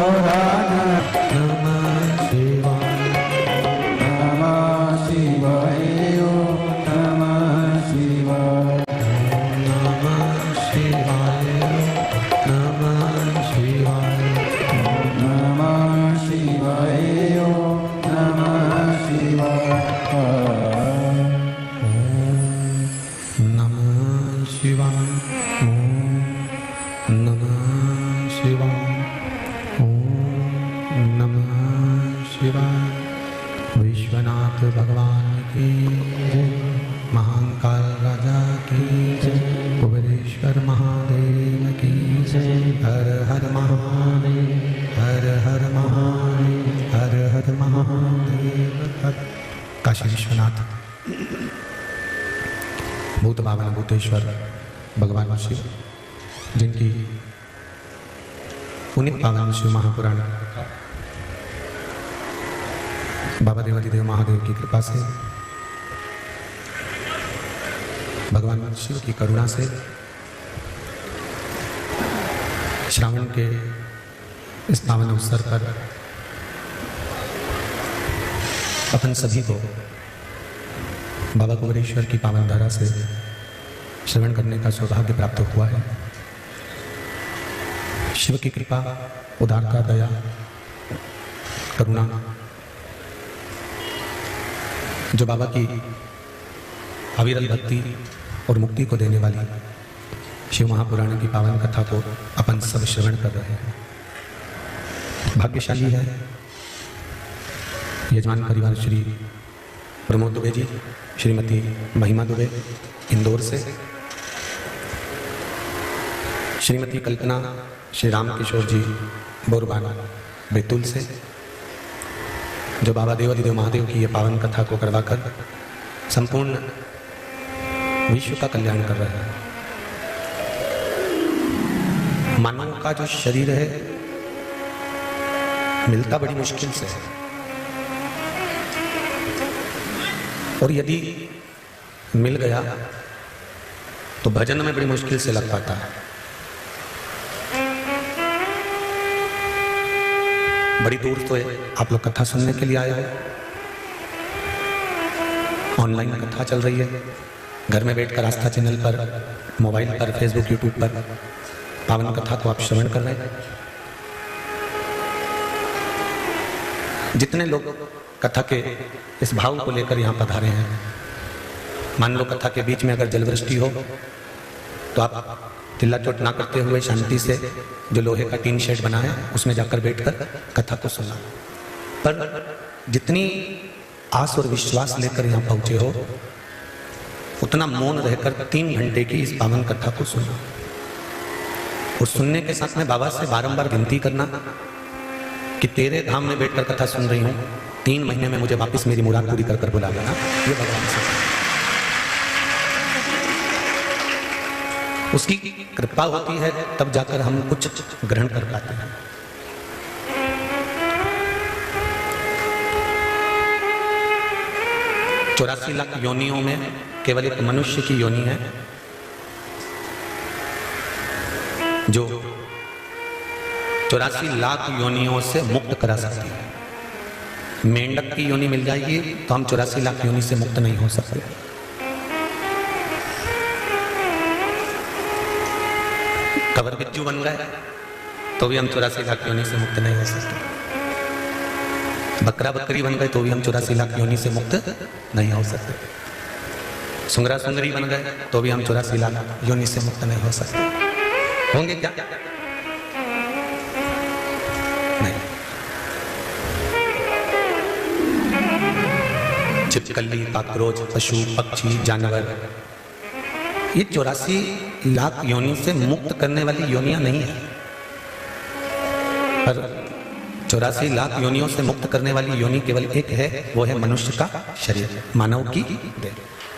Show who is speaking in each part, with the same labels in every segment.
Speaker 1: पुराण नमः शिवाय नमः शिवाय नमः शिवाय नमः शिवाय नमः शिवाय नमः शिवाय नमः शिवाय नमः शिवाय नमः शिवाय नमः शिवाय। विश्वनाथ भगवान की जय, महाकाल राजा की जय, भुवनेश्वर महादेव की जय। हर हर महादेव, हर हर महादेव, हर हर महादेव। काशी विश्वनाथ भूत भावन भूतेश्वर भगवान शिव, जिनकी पुनित पावन शिव महापुराण बाबा देवादिदेव महादेव की कृपा से, भगवान शिव की करुणा से श्रावण के इस पावन अवसर पर अपन सभी को बाबा कुंवरेश्वर की पावन धारा से श्रवण करने का सौभाग्य प्राप्त हुआ है। शिव की कृपा, उदारता, दया, करुणा जो बाबा की अविरल भक्ति और मुक्ति को देने वाली शिव महापुराण की पावन कथा को अपन सब श्रवण कर रहे हैं। भाग्यशाली है यजमान परिवार श्री प्रमोद दुबे जी, श्रीमती महिमा दुबे इंदौर से, श्रीमती कल्पना श्री राम किशोर जी बोरबाना बैतूल से, जो बाबा देवादिदेव महादेव की ये पावन कथा को करवाकर संपूर्ण विश्व का कल्याण कर रहे हैं। मानव का जो शरीर है मिलता बड़ी मुश्किल से है, और यदि मिल गया तो भजन में बड़ी मुश्किल से लग पाता है। बड़ी दूर तो आप लोग कथा सुनने के लिए आए हो, ऑनलाइन कथा चल रही है, घर में बैठकर आस्था चैनल पर, मोबाइल पर, फेसबुक, यूट्यूब पर पावन कथा को आप श्रवण कर रहे हैं। जितने लोग कथा के इस भाव को लेकर यहाँ पधारे हैं, मान लो कथा के बीच में अगर जलवृष्टि हो तो आप तिल्ला चोट ना करते हुए शांति से जो लोहे का टीन शेड बना है उसमें जाकर बैठकर कथा को सुना। पर जितनी आस और विश्वास लेकर यहाँ पहुंचे हो उतना मौन रहकर 3 घंटे की इस पावन कथा को सुना, और सुनने के साथ में बाबा से बारंबार विनती करना कि तेरे धाम में बैठकर कथा सुन रही हूँ, 3 महीने में मुझे वापस मेरी मुराद पूरी कर कर बुला लेना। ये भगवान से उसकी कृपा होती है, तब जाकर हम कुछ ग्रहण कर पाते हैं। चौरासी लाख योनियों में केवल एक मनुष्य की योनि है जो 84 लाख योनियों से मुक्त करा सकती है। मेंढक की योनि मिल जाएगी तो हम 84 लाख योनि से मुक्त नहीं हो सकते। कवर बिज्जू बन गए तो भी हम 84 लाख योनि से मुक्त नहीं हो सकते। बकरा बकरी बन गए तो भी हम 84 लाख योनि से मुक्त नहीं हो सकते। सुंगरा सुंगरी बन गए तो भी हम 84 लाख योनि से मुक्त नहीं हो सकते। होंगे क्या? नहीं। छिपकली, काकरोच, पशु, पक्षी, जानवर, ये 84 लाख योनि से मुक्त करने वाली योनियां नहीं है, पर 84 लाख योनियों से मुक्त करने वाली योनि केवल एक है, वो है मनुष्य का शरीर, मानव की देह।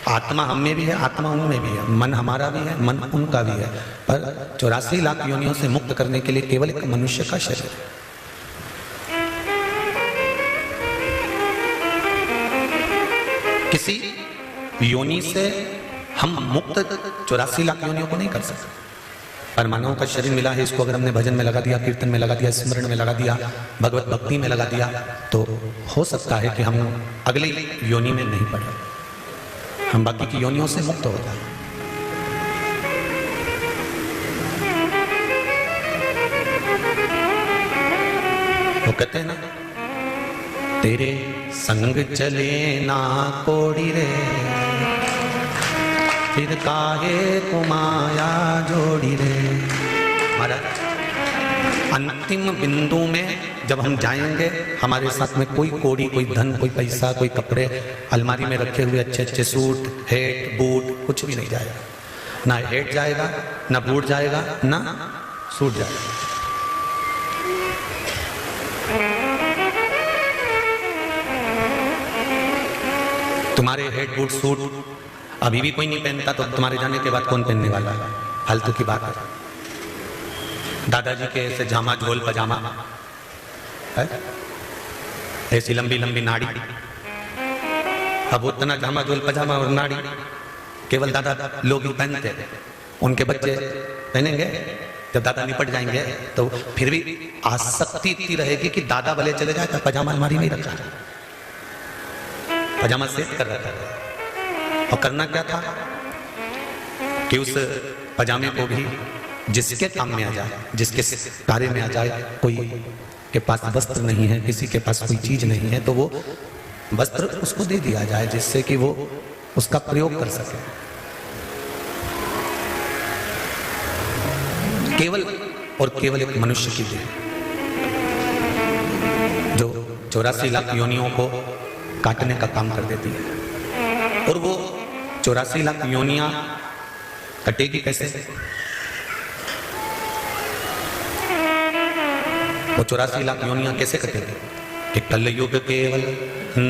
Speaker 1: आत्मा हम में भी है, आत्मा उनमें भी है, मन हमारा भी है, मन उनका भी है, पर 84 लाख योनियों से मुक्त करने के लिए केवल एक मनुष्य का शरीर। किसी योनि से हम मुक्त 84 लाख योनियों को नहीं कर सकते। पर मानव का शरीर मिला है, इसको अगर हमने भजन में लगा दिया, कीर्तन में लगा दिया, स्मरण में लगा दिया, भगवत भक्ति में लगा दिया, तो हो सकता है कि हम अगली योनि में नहीं पड़े, हम बाकी की योनियों से मुक्त हो जाए। वो कहते हैं ना, तेरे संग चले ना कोड़ी रे, फिर काहे कुमाया जोड़ी रे। महाराज, अंतिम बिंदु में जब हम जाएंगे, हमारे साथ में कोई कोड़ी, कोई धन, कोई पैसा, कोई कपड़े, अलमारी में रखे हुए अच्छे अच्छे सूट, हेट, बूट, कुछ भी नहीं जाएगा। ना हेट जाएगा, ना बूट जाएगा, ना सूट जाएगा। तुम्हारे हेड बूट सूट अभी भी कोई नहीं पहनता, तो तुम्हारे जाने के बाद कौन पहनने वाला है? फालतू की बात है। दादाजी के ऐसे जामा झोल पजामा है, ऐसी लंबी लंबी नाड़ी, अब उतना जामा झोल पजामा और नाड़ी केवल दादा लोग ही पहनते हैं। उनके बच्चे पहनेंगे, जब दादा निपट जाएंगे तो फिर भी आसक्ति इतनी रहेगी कि दादा भले चले जाए, पजामा अलमारी नहीं रखा, पजामा सेट कर रखा था। और करना क्या था कि उस पजामे को भी जिसके काम में आ जाए, जिसके कार्य में आ जाए, कोई के पास वस्त्र नहीं है, किसी के पास कोई चीज नहीं है, तो वो वस्त्र उसको दे दिया जाए, जिससे कि वो उसका प्रयोग कर सके। केवल और केवल एक मनुष्य की देह, जो 84 लाख योनियों को काटने का काम कर देती है। और वो 84 लाख योनियां कटेगी कैसे? वो 84 लाख योनियां कैसे कटेगी? कि कलयुग केवल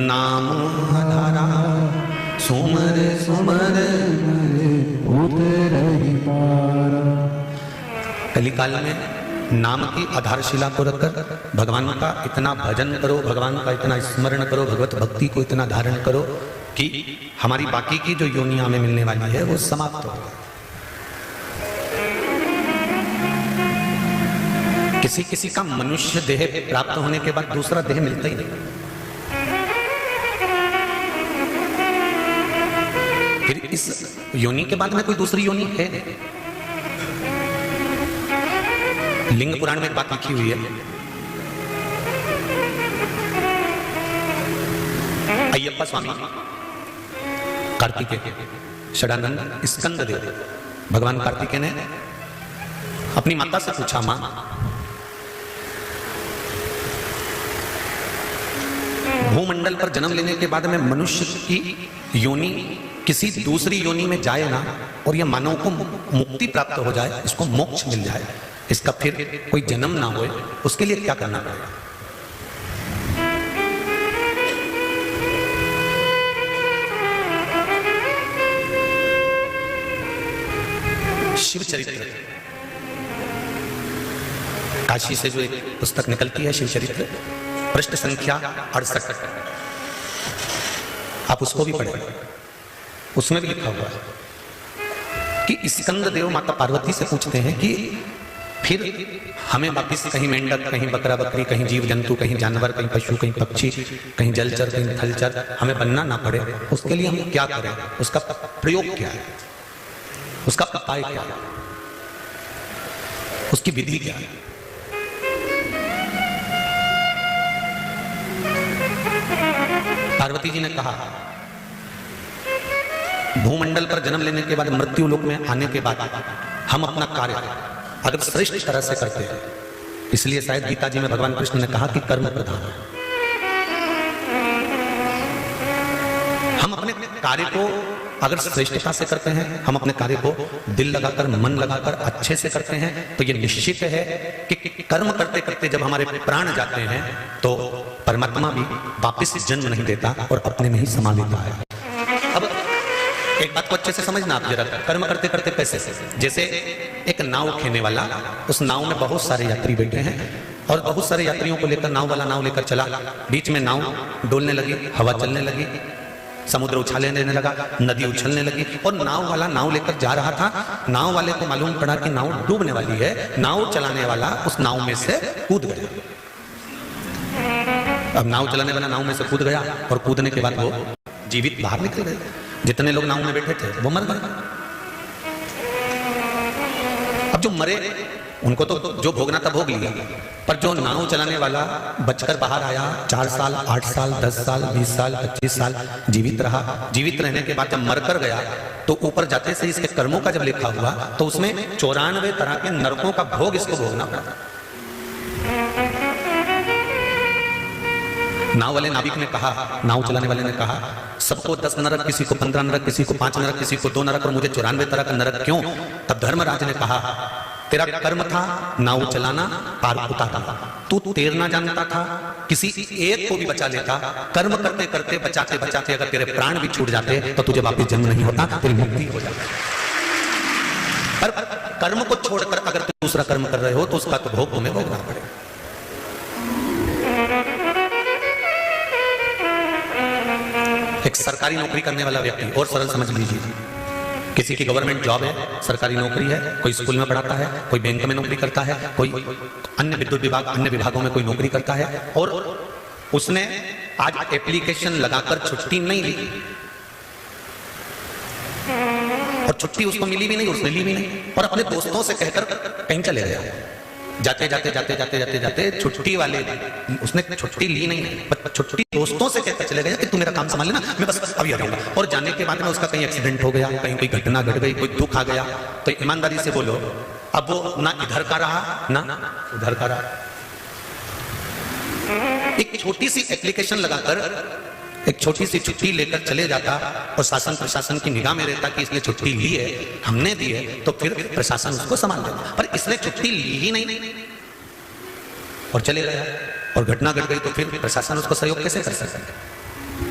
Speaker 1: नाम आधारा, सुमर सुमर उतरहि पारा। कलिकाल में नाम की आधारशिला को रखकर भगवान का इतना भजन करो, भगवान का इतना स्मरण करो, भगवत भक्ति को इतना धारण करो कि हमारी बाकी की जो योनियां हमें मिलने वाली है वो समाप्त हो। किसी किसी का मनुष्य देह प्राप्त होने के बाद दूसरा देह मिलता ही नहीं। फिर इस योनि के बाद में कोई दूसरी योनि है नहीं। लिंग पुराण में एक बात लिखी हुई है, अय्यप्पा स्वामी, कार्तिकेय, षडानंद, स्कंददेव, भगवान कार्तिकेय ने अपनी माता से पूछा, मां भूमंडल पर जन्म लेने के बाद में मनुष्य की योनि किसी दूसरी योनि में जाए ना, और यह मानव को मुक्ति प्राप्त हो जाए, इसको मोक्ष मिल जाए, इसका फिर कोई जन्म ना होए, उसके लिए क्या करना पड़ेगा? शिव चरित्र, काशी से जो एक पुस्तक निकलती है शिव चरित्र, पृष्ठ संख्या 68, आप उसको भी पढ़ें। उसमें भी लिखा हुआ है कि स्कंद देव माता पार्वती से पूछते हैं कि फिर हमें वापिस कहीं मेंढक, कहीं बकरा बकरी, कहीं जीव जंतु, कहीं जानवर, कहीं पशु, कहीं पक्षी, कहीं जलचर, कहीं थलचर हमें बनना ना पड़े, उसके लिए हम क्या करें? उसका प्रयोग क्या है? उसका उपाय क्या है? उसकी विधि क्या है? पार्वती जी ने कहा, भूमंडल पर जन्म लेने के बाद, मृत्यु लोक में आने के बाद हम अपना कार्य अगर श्रेष्ठ तरह से करते हैं, इसलिए शायद गीता जी में भगवान कृष्ण ने कहा कि कर्म प्रधान है। हम अपने कार्य को अगर श्रेष्ठता से करते हैं, हम अपने कार्य को दिल लगाकर, मन लगाकर अच्छे से करते हैं, तो ये निश्चित है कि कर्म करते करते जब हमारे प्राण जाते हैं तो परमात्मा भी वापस जन्म नहीं देता और अपने में ही समा लेता है। अब एक बात को अच्छे से समझना आप जरा, कर्म करते करते कैसे? जैसे एक नाव खेने वाला, उस नाव में बहुत सारे यात्री बैठे हैं और बहुत सारे यात्रियों को लेकर नाव वाला नाव लेकर चला, बीच में नाव डोलने लगी, हवा चलने लगी, समुद्र उछाले लेने लगा, नदी उछलने लगी और नाव वाला नाव लेकर जा रहा था। नाव वाले को मालूम पड़ा कि नाव डूबने वाली है। नाव चलाने वाला उस नाव में से कूद गया। अब नाव चलाने वाला नाव में से कूद गया और कूदने के बाद वो जीवित बाहर निकल गए। जितने लोग नाव में बैठे थे वो मर गए। अब जो मरे उनको तो जो भोगना था भोग लिया, पर जो नाव चलाने वाला बचकर बाहर आया, 4 साल 8 साल 10 साल 20 साल 25 साल जीवित रहा। जीवित रहने के बाद जब मरकर गया तो ऊपर जाते से इसके कर्मों का जब लिखा हुआ तो उसमें 94 तरह के नरकों का भोग इसको भोगना पड़ा। नाव वाले नाविक ने कहा, नाव चलाने वाले ने कहा, सबको 10 नरक, किसी को 15 नरक, किसी को 5 नरक, किसी को 2 नरक और मुझे 94 तरह का नरक क्यों? तब धर्मराज ने कहा, तेरा कर्म था नाव चलाना, पार उतारना। तू तैरना जानता था, किसी एक को भी बचा लेता। कर्म करते करते बचाते बचाते अगर तेरे प्राण भी छूट जाते तो तुझे वापस जन्म नहीं होता, तेरी मुक्ति हो जाती। पर कर्म को छोड़कर अगर तू दूसरा कर्म कर रहे हो तो उसका तो भोग तुम्हें भोगना पड़ेगा। एक सरकारी नौकरी करने वाला व्यक्ति, और सरल समझ लीजिए, किसी की गवर्नमेंट जॉब है, सरकारी नौकरी है, कोई स्कूल में पढ़ाता है, कोई बैंक में नौकरी करता है, कोई अन्य विद्युत विभाग अन्य विभागों में कोई नौकरी करता है, और उसने आज एप्लीकेशन लगाकर छुट्टी नहीं ली और छुट्टी उसको मिली भी नहीं, उसने ली भी नहीं, और अपने दोस्तों से कहकर कहीं चले गया। जाते जाते जाते जाते जाते जाते छुट्टी वाले, उसने छुट्टी ली नहीं, छुट्टी दोस्तों से कहकर चले गया कि तू मेरा काम संभाल लेना, मैं बस अभी आ जाऊंगा। और जाने के बाद में उसका कहीं एक्सीडेंट हो गया, कहीं कोई घटना घट गई, कोई दुख आ गया, तो ईमानदारी से बोलो, अब वो ना इधर का रहा ना उधर का रहा। एक छोटी सी एप्लीकेशन लगाकर एक छोटी सी छुट्टी लेकर चले जाता और शासन प्रशासन की निगाह में रहता कि इसने छुट्टी ली है, हमने दी है, तो फिर प्रशासन उसको संभाल लेता। पर इसने छुट्टी ली ही नहीं और चले गया और घटना घट गई, तो फिर प्रशासन उसको सहयोग कैसे कर सकता है,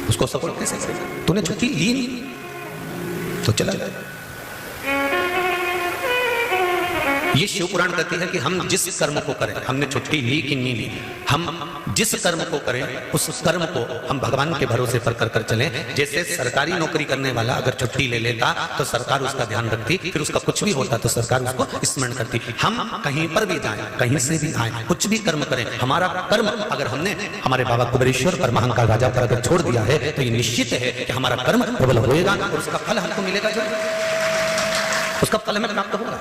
Speaker 1: उसको सपोर्ट कैसे कर सकता है? तूने छुट्टी ली नहीं तो चला गया। ये शिव पुराण कहती है कि हम जिस कर्म को करें, हमने छुट्टी ली कि नहीं ली, हम जिस कर्म को करें उस कर्म को हम भगवान के भरोसे पर कर कर चलें। जैसे सरकारी नौकरी करने वाला अगर छुट्टी ले लेता तो सरकार उसका ध्यान रखती, फिर उसका कुछ भी होता तो सरकार उसको स्मरण करती। हम कहीं पर भी जाएं, कहीं से भी आए, कुछ भी कर्म करें, हमारा कर्म अगर हमने हमारे बाबा कुबेरेश्वर पर, महाकाल राजा पर अगर छोड़ दिया है तो ये निश्चित है कि हमारा कर्म प्रबल होएगा और उसका फल हमको मिलेगा, जरूर उसका फल हमें प्राप्त होगा।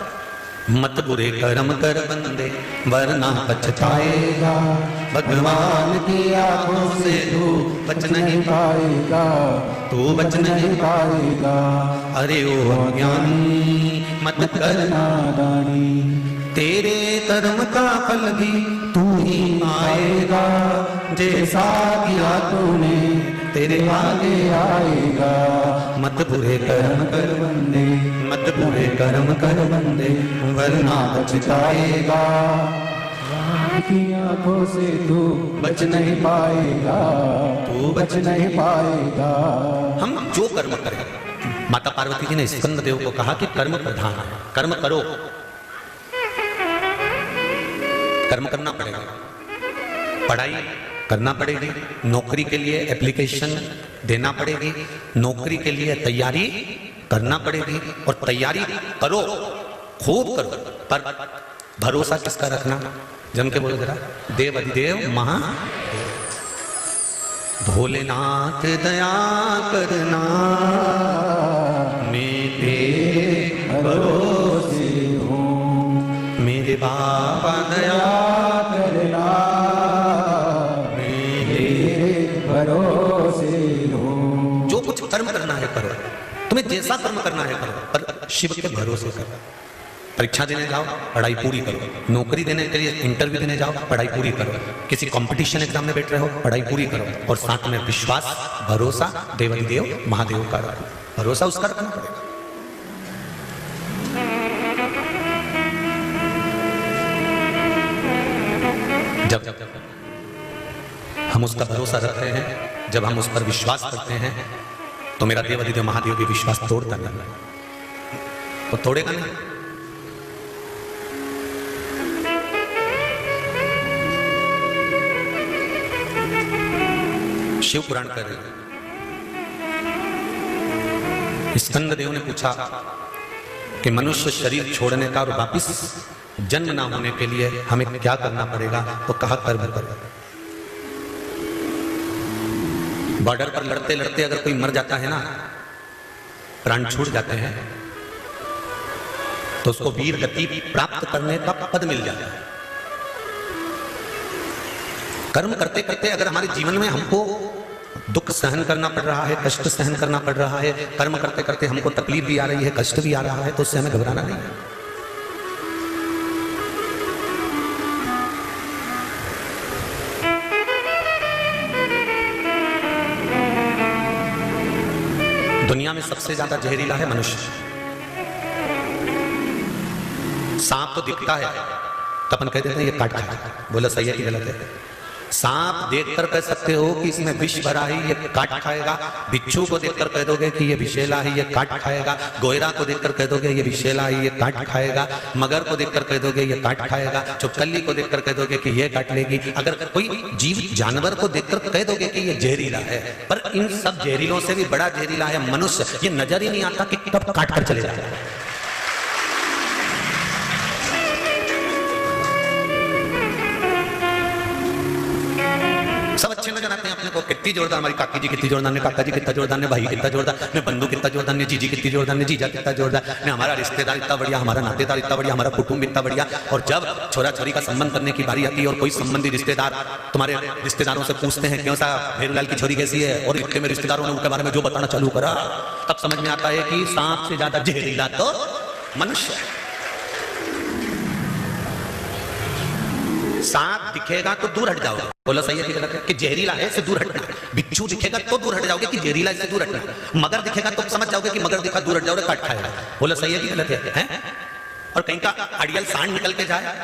Speaker 1: मत बुरे कर्म कर बंदे वरना पछताएगा, भगवान की आंखों से तू बच नहीं पाएगा, तू बच नहीं पाएगा। अरे ओ अज्ञानी मत कर नादानी, तेरे कर्म का फल भी तू ही आएगा, जैसा किया तूने तेरे आगे आएगा। मत बुरे कर्म कर बंदे, मत बुरे कर्म कर बंदे वरना पछताएगा, की आंखों से तू बच नहीं पाएगा, तू बच नहीं पाएगा। हम जो कर्म करें, माता पार्वती जी ने स्कंद देव को कहा कि कर्म प्रधान है, कर्म करो, कर्म करना पड़ेगा, पढ़ाई करना पड़ेगी, नौकरी के लिए एप्लीकेशन देना पड़ेगी, नौकरी के लिए तैयारी करना पड़ेगी, और तैयारी करो, खूब करो, पर भरोसा किसका रखना? जम के बोलो जरा, देव अधिदेव महादेव, भोलेनाथ दया करना, मैं तेरे भरोसे हूँ, मेरे बाबा दया करना, जो कुछ कर्म करना है करो, तुम्हें जैसा कर्म करना है करो, पर शिव के भरोसे करो। परीक्षा देने जाओ, पढ़ाई पूरी करो, नौकरी देने के लिए इंटरव्यू देने जाओ, पढ़ाई पूरी करो, किसी कंपटीशन एग्जाम में बैठ रहे हो, पढ़ाई पूरी करो, और साथ में विश्वास, भरोसा देवाधिदेव महादेव का रखो, भरोसा उसका रखना पड़ेगा। जब हम उसका भरोसा रखते हैं, जब हम उस पर विश्वास करते हैं, तो मेरा देवाधिदेव महादेव भी विश्वास तोड़ता नहीं, वो तोड़ेगा नहीं। शिव पुराण कर रहे हैं, स्कंददेव ने पूछा कि मनुष्य शरीर छोड़ने का और वापिस जन्म ना होने के लिए हमें क्या करना पड़ेगा? तो कहा कर्म करो। बॉर्डर पर लड़ते लड़ते अगर कोई मर जाता है ना, प्राण छूट जाते हैं, तो उसको वीर गति प्राप्त करने का पद मिल जाता है। कर्म करते करते अगर हमारे जीवन में हमको दुख सहन करना पड़ रहा है, कष्ट सहन करना पड़ रहा है, कर्म करते करते हमको तकलीफ भी आ रही है, कष्ट भी आ रहा है, तो उससे हमें घबराना नहीं है। दुनिया में सबसे ज्यादा जहरीला है मनुष्य। सांप तो दिखता है तो अपन कहते हैं ये काट खाएगा, बोला सही है कि गलत है? सांप देखकर कह सकते हो कि इसमें विष भरा है, ये काट खाएगा। बिच्छू को देखकर कह दोगे कि ये विषैला है, ये काट खाएगा। गोयरा को देखकर कह दोगे ये विषैला है, ये काट खाएगा। मगर को देखकर कह दोगे ये काट खाएगा। चुपकली को देखकर कह दोगे कि ये काट लेगी। अगर कोई जीव जानवर को देखकर कह दोगे कि ये जहरीला है, पर इन सब जहरीलों से भी बड़ा जहरीला है मनुष्य। ये नजर ही नहीं आता कि कब काट कर चले जाए। सब अच्छे नजर आते हैं अपने को, कितनी जोरदार हमारी काकी जी कितनी जोरदार ने, काका जी कितना जोरदार ने, भाई कितना जोरदार ने, बंधु कितना जोरदार ने, जीजी कितनी जोरदार ने, जीजा कितना जोरदार ने, हमारा रिश्तेदार इतना बढ़िया, हमारा नातेदार इतना बढ़िया, हमारा कुटुंब इतना बढ़िया। और जब छोरा छोरी का संबंध करने की बारी आती है और कोई संबंधी रिश्तेदार तुम्हारे रिश्तेदारों से पूछते हैं क्यों सा भेरूलाल की छोरी कैसी है, और इतने में रिश्तेदारों ने उनके बारे में जो बताना चालू करा, तब समझ में आता है कि सांप से ज्यादा जहरीला तो मनुष्य है। सांप दिखेगा तो दूर हट जाओगे, बोला सही है कि गलत है? कि जहरीला है इससे दूर हटना। बिच्छू दिखेगा तो दूर हट जाओगे कि जहरीला इससे दूर हटना। मगर दिखेगा तो समझ जाओगे कि मगर दिखा दूर हट जाओगे, काट खाएगा। बोला सही है कि गलत है? और कहीं का अड़ियल सांड निकल के जाए,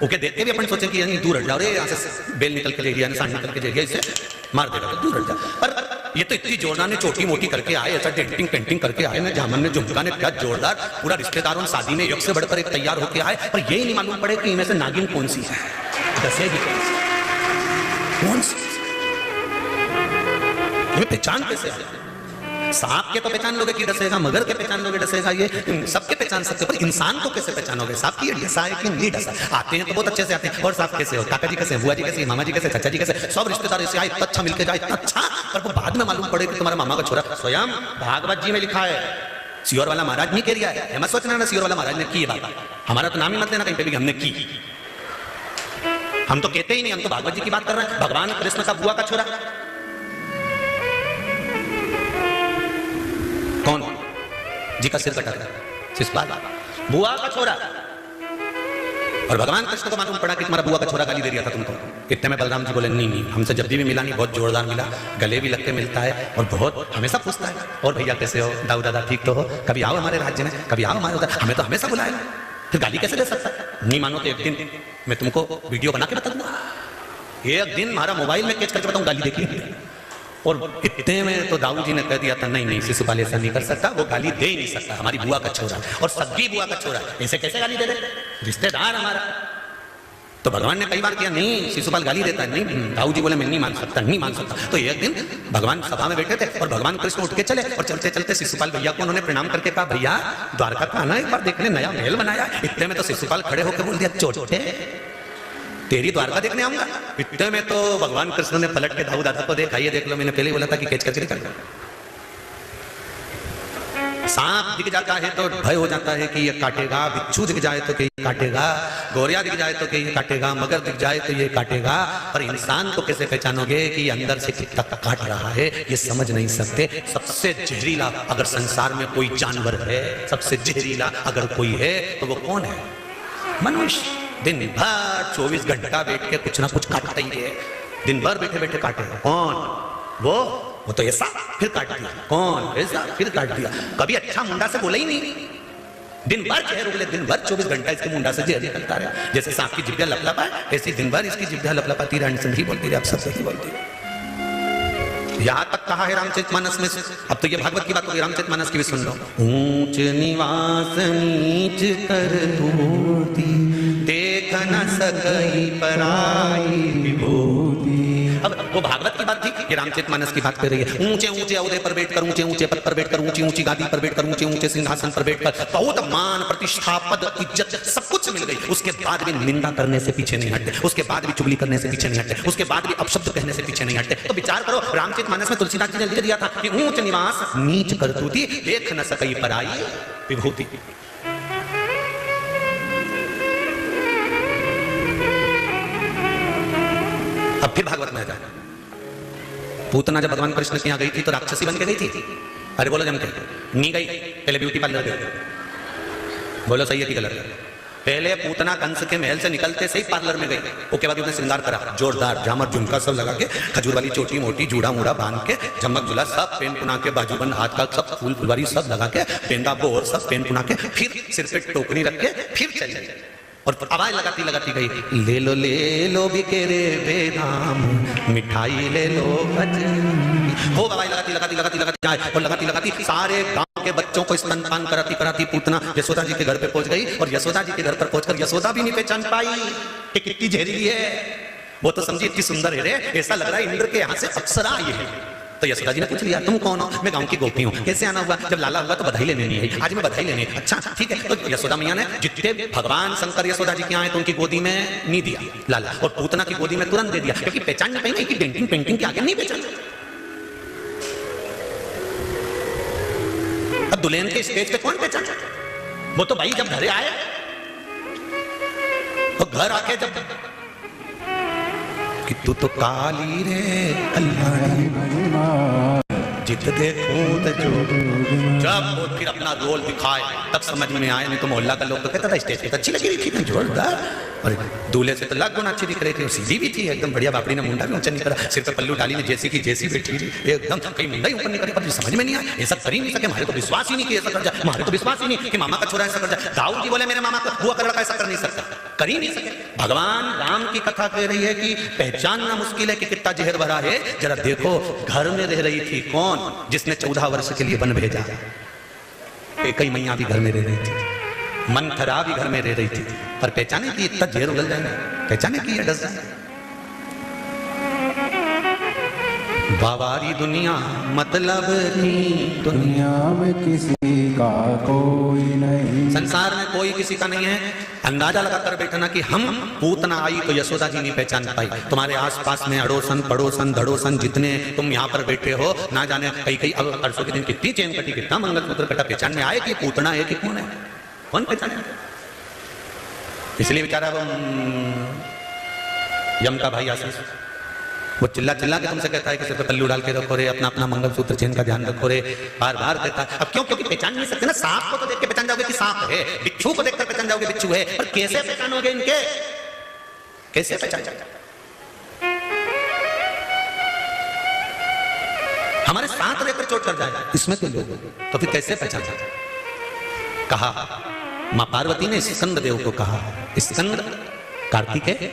Speaker 1: ओके देखते भी अपन सोचे कि यानी दूर हट जाओ रे, यहाँ से बेल निकल के ले सांड निकल के ले इसे मार देगा तो दूर हट जाए। पर ये तो इतनी जोरदार ने छोटी मोटी करके आए, ऐसा डेंटिंग पेंटिंग करके आए ना, जामन ने झुमका ने क्या जोरदार, पूरा रिश्तेदारों ने शादी में एक से बढ़कर एक तैयार होकर आए, पर यही नहीं मालूम पड़े कि इनमें से नागिन कौन सी है, दसेगी कौन सी, पहचान कैसे? सांप के तो पहचान लोगे कि डसेगा, मगर के पहचान लोगे डसेगा, ये सबके पहचान सकते, पर इंसान को कैसे पहचानोगे? सांप की डसा है कि नहीं डसा? आते हैं तो बहुत अच्छे से आते हैं। और सांप कैसे हो? काका जी कैसे, बुआ जी कैसे, मामा जी कैसे, चाचा जी कैसे, सब रिश्तेदार ऐसे आए, इतना अच्छा मिलके जाए, इतना अच्छा, पर वो बाद में मालूम पड़े कि तुम्हारा मामा का छोरा। स्वयं भागवत जी में लिखा है, सियोर वाला महाराज नहीं कह रिया है, मत सोचना ना सियोर वाला महाराज ने की बात, हमारा तो नाम ही मत लेना कहीं पे भी हमने की। हम तो कहते ही नहीं, हम तो भागवत जी की बात कर रहे हैं। भगवान कृष्ण का बुआ का छोरा कौन? जी का सिर कटा था, शिशुपाल, बुआ का छोरा। और भगवान कृष्ण को मालूम पड़ा कि तुम्हारा बुआ का छोरा गाली दे रहा था तुमको। कितने में बलराम जी बोले नहीं, हमसे जब भी मिला नहीं, बहुत जोरदार मिला, गले भी लग के मिलता है और बहुत हमेशा पूछता है, और भैया कैसे हो, दाऊ दादा ठीक तो हो, कभी आओ हमारे राज्य में, कभी आओ हमारे उधर, हमें तो हमेशा बुलाया, फिर गाली कैसे दे सकता? नहीं मानो तो एक दिन मैं तुमको वीडियो बना के बता दूंगा, एक दिन हमारा मोबाइल में कैच करके बताऊं, गाली देखिए। और इतने में तो दाऊ जी ने कह दिया था नहीं शिशुपाल ऐसा नहीं कर सकता, वो गाली दे ही नहीं सकता, हमारी बुआ का छोरा और सगी बुआ का छोरा, ऐसे कैसे गाली दे दे, रिश्तेदार हमारा। तो भगवान ने कई बार किया, नहीं शिशुपाल गाली देता है, नहीं, दाऊ जी बोले मैं नहीं मान सकता, नहीं मान सकता। तो एक दिन भगवान सभा में बैठे थे और भगवान कृष्ण उठ के चले और चलते चलते शिशुपाल भैया को उन्होंने प्रणाम करके कहा, भैया द्वारका का आना एक बार देखने, नया महल बनाया। इतने में तो शिशुपाल खड़े होकर बोल दिया, चोटे तेरी द्वारका देखने आऊंगा। इतने में तो भगवान कृष्ण ने पलट के दाऊ दादा को देखा, ये देख लो, मैंने पहले बोला था कि कैच करके निकल गया। सांप दिख जाता है तो भय हो जाता है कि ये काटेगा, बिच्छू दिख जाए तो कि ये काटेगा, गोरिया दिख जाए तो कि ये काटेगा, मगर दिख जाए तो ये काटेगा। पर इंसान को कैसे पहचानोगे कि अंदर से कितना काट रहा है, ये समझ नहीं सकते। सबसे जहरीला अगर संसार में कोई जानवर है, सबसे जहरीला अगर कोई है तो वो कौन है? मनुष्य। दिन भर 24 घंटा बैठ के कुछ ना कुछ काटता ही है, दिन भर बैठे बैठे काटेगा। कौन? वो तो ऐसा, फिर काट दिया, कौन ऐसा, फिर काट दिया। कभी अच्छा मुंडा से बोला ही नहीं, दिन भर जहर उगले, दिन भर 24 घंटा इसके मुंडा से जहर निकलता रहा। जैसे सांप की जिभ्या लपलपा है, ऐसी दिन भर इसकी जिभ्या लपलपाती रहा, नहीं बोलती रही, आप सब सही बोलती है। यहां तक कहा है रामचरितमानस में। अब तो ये भागवत की बात होगी, रामचरितमानस की भी सुन लो। ऊंच निवास नीच कर धूति, देख न सकई पराई विभूति। अब वो भागवत की बात थी, ये रामचरितमानस की बात कर रही है। ऊंचे ऊंचे औहदे पर बैठकर, ऊंचे ऊंचे पद पर बैठकर, ऊंची ऊंची गादी पर बैठकर, ऊंचे ऊंचे सिंहासन पर बैठकर बहुत मान, प्रतिष्ठा, पद, इज्जत सब कुछ मिल गई। उसके बाद भी निंदा करने से पीछे नहीं हटते, उसके बाद भी चुगली करने से पीछे नहीं हटते, उसके बाद भी अपशब्द कहने से पीछे नहीं हटते। तो विचार करो, रामचरितमानस में तुलसीदास जी ने लिख दिया था कि ऊंच निवास नीच करतूती, देख न सकई पराई विभूति। अब फिर भागवत में आ जाए, पूतना जब भगवान कृष्ण के यहाँ गई थी तो राक्षसी बन के गई थी। अरे बोलो जम के नहीं गई, पहले ब्यूटी पार्लर गई। बोलो सही है कि गलत? पहले पूतना कंस के महल से निकलते से ही पार्लर में गई, उसके बाद उसने श्रृंगार करा, जोरदार झामर झुमका सब लगा के, खजूर वाली चोटी मोटी जूड़ा मूड़ा बांध के, झमक झुला सब पेन पुना के, बाजूबंद हाथ का सब फूल फुलवारी सब लगा के, पेंदा बोर सब पेन पुना के, फिर सिर पे टोकरी रख के फिर चली गई। और आवाज लगाती लगाती गई, ले लो बिके रे बेदाम, मिठाई ले लो हो। आवाज लगाती लगाती लगाती लगाती जाए और लगाती लगाती सारे गांव के बच्चों को स्तनपान कराती कराती पूतना यशोदा जी के घर पे पहुंच गई। और यशोदा जी के घर पर पहुंचकर यशोदा भी नहीं पहचान पाई कि कितनी जहरीली है। वो तो समझी इतनी सुंदर है रे, ऐसा लग रहा है इंद्र के यहाँ से अप्सरा आई है। तो यशोदा जी ने पूछ लिया, तुम कौन हो? मैं गांव की गोपी हूँ। कैसे आना हुआ? जब लाला हुआ तो बधाई लेने नहीं आई, आज मैं बधाई लेने। अच्छा ठीक है। तो यशोदा मैया ने जितने भगवान शंकर यशोदा जी के आए तो उनकी गोदी में नहीं दिया लाला, और पूतना की गोदी में तुरंत दे दिया, क्योंकि पहचान नहीं पाएंगे कि पेंटिंग पेंटिंग के आगे नहीं पहचान। अब दुल्हन के स्टेज पे कौन पहचान? वो तो भाई जब घरे आए तो घर आके जब कि तू तो काली रे कल्याणी जित देखूं जो, जब वो फिर अपना रोल दिखाए तब समझ में आए। नहीं तो मोहल्ला का लोग तो कहता था स्टेज पे अच्छी लगी रही थी, जोरदार, और दूल्हे से तो लाख गुना अच्छी दिख रही थी, सीधी भी थी एकदम बढ़िया। बापड़ी ने मुंडा भी ऊंचा नहीं करा, सिर पे पल्लू डाली ने जैसी की जैसी बैठी थी एकदम, कहीं मुंडा ही ऊपर नहीं करे, पर समझ में नहीं आया, ऐसा कर ही नहीं सके। हमारे को विश्वास ही नहीं कि ऐसा कर जाए, हमारे को विश्वास ही नहीं कि मामा का छोरा ऐसा कर जाए। दाऊद जी बोले मेरे मामा का हुआ का लड़का ऐसा कर नहीं सकता, कर ही नहीं सके। भगवान राम की कथा कह रही है कि पहचानना मुश्किल है कि कितना जहर भरा है। जरा देखो, घर में रह रही थी कौन? जिसने 14 वर्ष के लिए वन भेजा। कई मैया भी घर में रह रही थी, मंथरा भी घर में रह रही थी, पर पहचाने की इतना जहर उगल जाएगा, पहचाने की डर जाए। बावारी दुनिया मतलब नहीं,
Speaker 2: दुनिया में किसी का कोई नहीं,
Speaker 1: संसार में कोई किसी का नहीं है। अंदाजा लगाकर बैठना कि हम पूतना आई तो यशोदा जी नहीं पहचान पाई। तुम्हारे आसपास में अड़ोसन पड़ोसन धड़ोसन जितने तुम यहाँ पर बैठे हो, ना जाने कई परसों के दिन कितनी चेन कटी, कितना मंगलसूत्र कटा, पहचान में आए कि पूतना है कि कौन है? कौन पहचाने? इसलिए बेचारा वो यम का भाई आशीष वो चिल्ला चिल्ला के तुमसे कहता है कि सिर पे पल्लू डाल के रखो रे, अपना अपना मंगलसूत्र चेन का ध्यान रखो रे, बार बार कहता है। अब क्यों? क्योंकि पहचान नहीं सकते ना। सांप को तो देख के पहचान जाओगे कि सांप है, बिच्छू को देखकर पहचान जाओगे बिच्छू है, पर कैसे पहचानोगे इनके? कैसे पहचान जाओगे? हमारे साथ रहकर चोट कर जाए इसमें तो लोग, तो फिर कैसे पहचान जाए? कहा मां पार्वती ने स्कंद देव को कहा, स्कंद कार्तिकेय,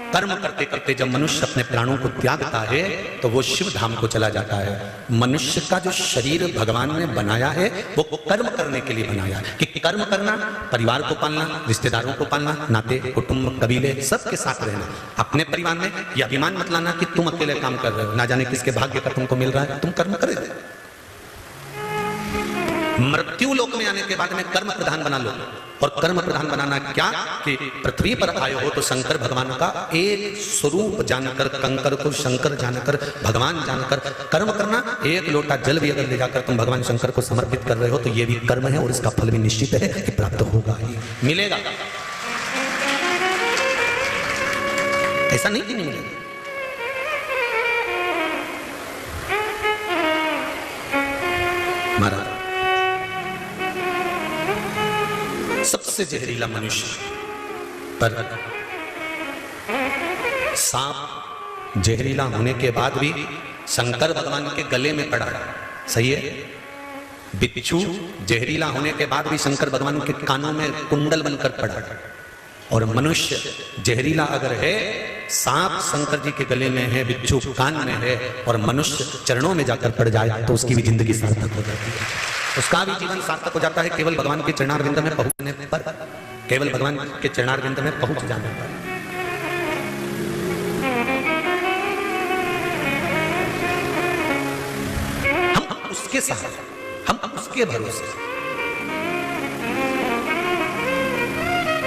Speaker 1: कर्म करते करते जब मनुष्य अपने प्राणों को त्यागता है तो वो शिव धाम को चला जाता है। मनुष्य का जो शरीर भगवान ने बनाया है वो कर्म करने के लिए बनाया है, कि कर्म करना, परिवार को पालना, रिश्तेदारों को पालना, नाते कुटुंब कबीले सबके साथ रहना। अपने परिवार में ये अभिमान मत लाना कि तुम अकेले काम कर रहे हो, ना जाने किसके भाग्य का तुमको मिल रहा है, तुम कर्म करे। मृत्यु लोक में आने के बाद में कर्म प्रधान बना लो। और कर्म प्रधान बनाना क्या? कि पृथ्वी पर आए हो तो शंकर भगवान का एक स्वरूप जानकर, कंकर को शंकर जानकर, भगवान जानकर कर्म करना। एक लोटा जल भी अगर ले जाकर तुम भगवान शंकर को समर्पित कर रहे हो तो ये भी कर्म है, और इसका फल भी निश्चित है कि प्राप्त होगा ही, मिलेगा। ऐसा नहीं कि नहीं मिलेगा। महाराज सबसे जहरीला मनुष्य, पर सांप जहरीला होने के बाद भी शंकर भगवान के गले में पड़ा, सही है। बिच्छू जहरीला होने के बाद भी शंकर भगवान के कानों में कुंडल बनकर पड़ा, और मनुष्य जहरीला अगर है, सांप शंकर जी के गले में है, बिच्छू कान में है, और मनुष्य चरणों में जाकर पड़ जाए तो उसकी भी जिंदगी सार्थक हो जाती है, उसका भी जीवन सार्थक हो जाता है, केवल भगवान के चरणारविंद में पहुंचने पर, केवल भगवान के चरणारविंद में पहुंच जाने पर। उसके सहारे, हम उसके भरोसे।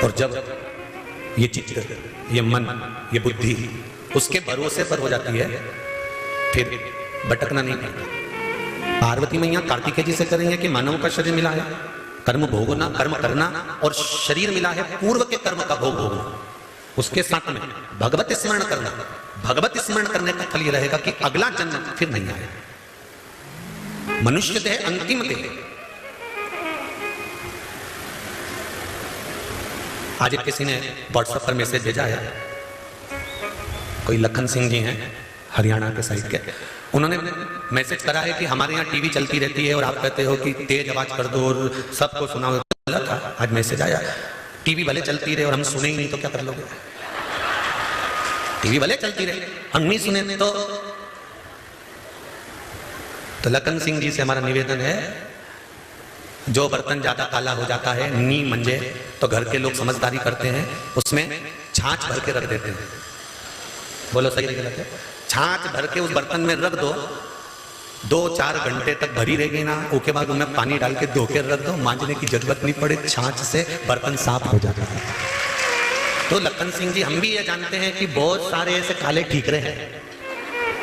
Speaker 1: और जब ये चित्त, ये मन, ये बुद्धि उसके भरोसे पर हो जाती है, फिर भटकना नहीं पड़ता। पार्वती मैया कार्तिकेय जी से करेंगे कि मानव का शरीर मिला है, कर्म भोगना, कर्म करना, और शरीर मिला है पूर्व के कर्म का भोग भोगना। उसके साथ में भगवत स्मरण करना। भगवत स्मरण करने का फल यह रहेगा कि अगला जन्म फिर नहीं आएगा। मनुष्य देह अंतिम देह। आज एक किसी ने व्हाट्सएप पर मैसेज भेजा है, कोई लखन सिंह जी हैं हरियाणा के साइड के, उन्होंने मैसेज करा है कि हमारे यहाँ टीवी चलती रहती है और आप कहते हो कि तेज आवाज कर दो और सबको सुनाओ। गलत था। आज मैसेज आया, टीवी भले चलती रहे और हम सुने ही नहीं तो क्या कर लोगे? टीवी भले चलती रहे, हम नहीं सुने तो लखन सिंह जी से हमारा निवेदन है, जो बर्तन ज्यादा काला हो जाता है, नी मंजे, तो घर के लोग समझदारी करते हैं, उसमें छाछ भर के रख देते हैं। बोलो सही गलत है? छाछ भर के उस बर्तन में रख दो, 2-4 घंटे तक भरी रहेगी ना, उसके बाद उनमें पानी डाल के धो के रख दो, मांजने की जरूरत नहीं पड़े, छाछ से बर्तन साफ हो जाता है। तो लखन सिंह जी, हम भी ये जानते हैं कि बहुत सारे ऐसे काले ठीकरे हैं,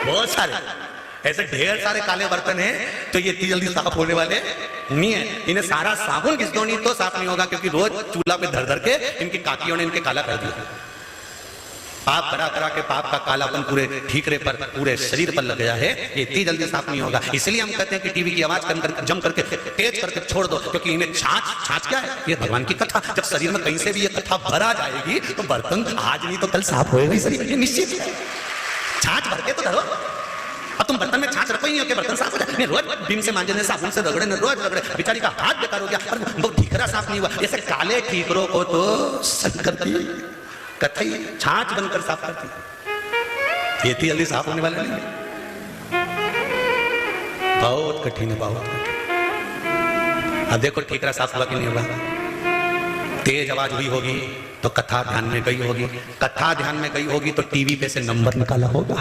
Speaker 1: बहुत सारे ऐसे ढेर सारे काले बर्तन हैं, तो ये इतनी जल्दी साफ होने वाले नहीं है। इन्हें सारा साबुन घिस दो, नहीं तो साफ नहीं होगा, क्योंकि रोज चूल्हा पे धर धर के इनकी काकियों ने इनके काला कर दिया। पाप करा करा के पाप का कालापन पूरे ठीकरे पर, पूरे शरीर पर लग गया है, ये इतनी जल्दी साफ नहीं होगा। इसलिए हम कहते हैं कि टीवी की आवाज कम करके, जम करके, तेज करके छोड़ दो, क्योंकि इन्हें छाछ क्या है? ये भगवान की कथा। जब शरीर में कहीं से भी ये कथा भर आ जाएगी तो बर्तन आज नहीं तो कल साफ होएगा ही शरीर, ये निश्चित है। छाछ भर के तो धरो, अब तुम बर्तन में छाछ रखो ही नहीं, बर्तन साफ हो जाए। रोज बिम से मांजने, साबुन से रगड़े, रोज रगड़े, बेचारी का हाथ बेकार हो गया, और वो ठीकरा साफ नहीं हुआ। ऐसे काले ठीकरों को तो संकरती कथई छाछ बनकर साफ करती, ये इतनी जल्दी साफ होने वाला नहीं है, बहुत कठिन है, बहुत कठिन। अब देखो ठीकरा साफ हुआ कि नहीं हुआ? तेज आवाज हुई होगी तो कथा ध्यान में गई होगी, कथा ध्यान में गई होगी तो टीवी पे से नंबर निकाला होगा।